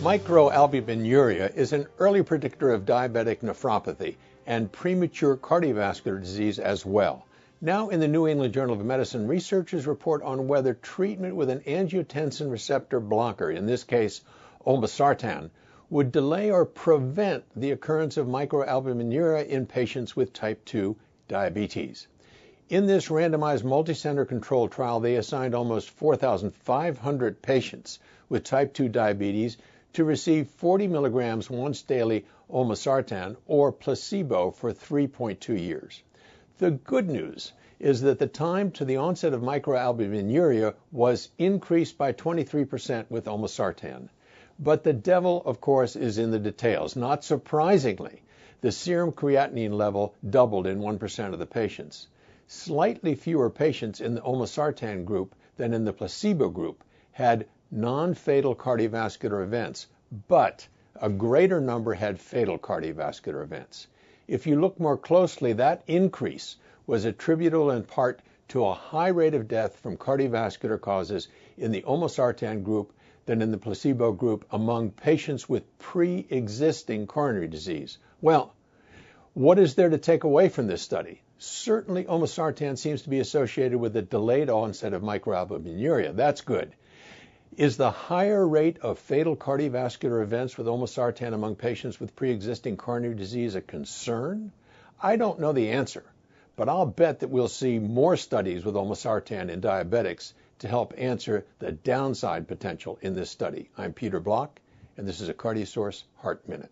Microalbuminuria is an early predictor of diabetic nephropathy and premature cardiovascular disease as well. Now in the New England Journal of Medicine, researchers report on whether treatment with an angiotensin receptor blocker, in this case Olmesartan, would delay or prevent the occurrence of microalbuminuria in patients with type 2 diabetes. In this randomized multicenter controlled trial, they assigned almost 4,500 patients with type 2 diabetes to receive 40 milligrams once daily Olmesartan or placebo for 3.2 years. The good news is that the time to the onset of microalbuminuria was increased by 23% with Olmesartan. But the devil, of course, is in the details. Not surprisingly, the serum creatinine level doubled in 1% of the patients. Slightly fewer patients in the Olmesartan group than in the placebo group had non-fatal cardiovascular events, but a greater number had fatal cardiovascular events. If you look more closely, that increase was attributable in part to a high rate of death from cardiovascular causes in the Olmesartan group than in the placebo group among patients with pre-existing coronary disease. Well, what is there to take away from this study? Certainly, Olmesartan seems to be associated with a delayed onset of microalbuminuria. That's good. Is the higher rate of fatal cardiovascular events with Olmesartan among patients with pre-existing coronary disease a concern? I don't know the answer, but I'll bet that we'll see more studies with Olmesartan in diabetics to help answer the downside potential in this study. I'm Peter Block, and this is a CardioSource Heart Minute.